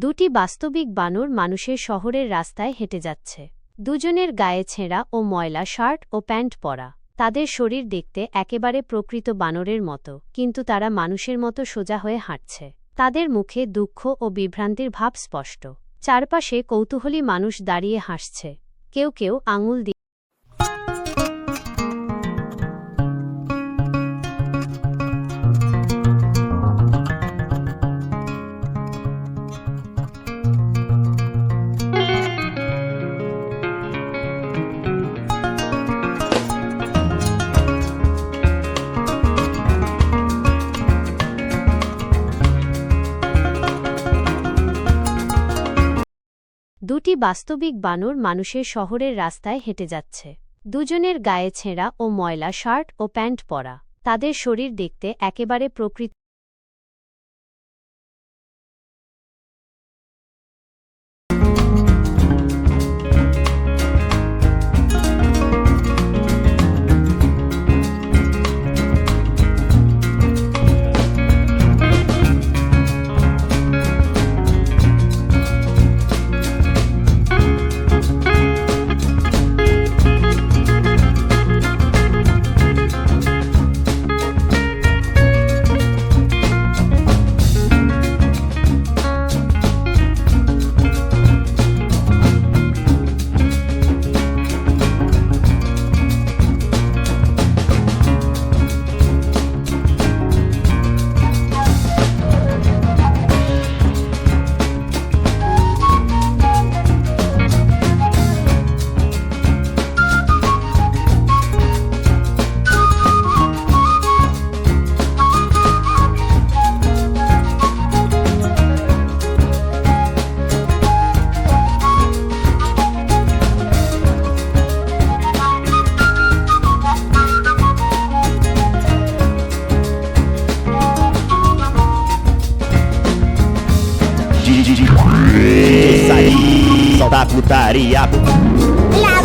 দুটি বাস্তবিক বানর মানুষের শহরের রাস্তায় হেঁটে যাচ্ছে। দুজনের গায়ে ছেঁড়া ও ময়লা শার্ট ও প্যান্ট পরা। তাদের শরীর দেখতে একেবারে প্রকৃত বানরের মতো, কিন্তু তারা মানুষের মতো সোজা হয়ে হাঁটছে। তাদের মুখে দুঃখ ও বিভ্রান্তির ভাব স্পষ্ট। চারপাশে কৌতূহলী মানুষ দাঁড়িয়ে হাসছে, কেউ কেউ আঙুল দিয়ে। দুটি বাস্তবিক বানর মানুষের শহরের রাস্তায় হেঁটে যাচ্ছে। দুজনের গায়ে ছেঁড়া ও ময়লা শার্ট ও প্যান্ট পরা। তাদের শরীর দেখতে একেবারে প্রকৃত। Sair, soltar putaria. La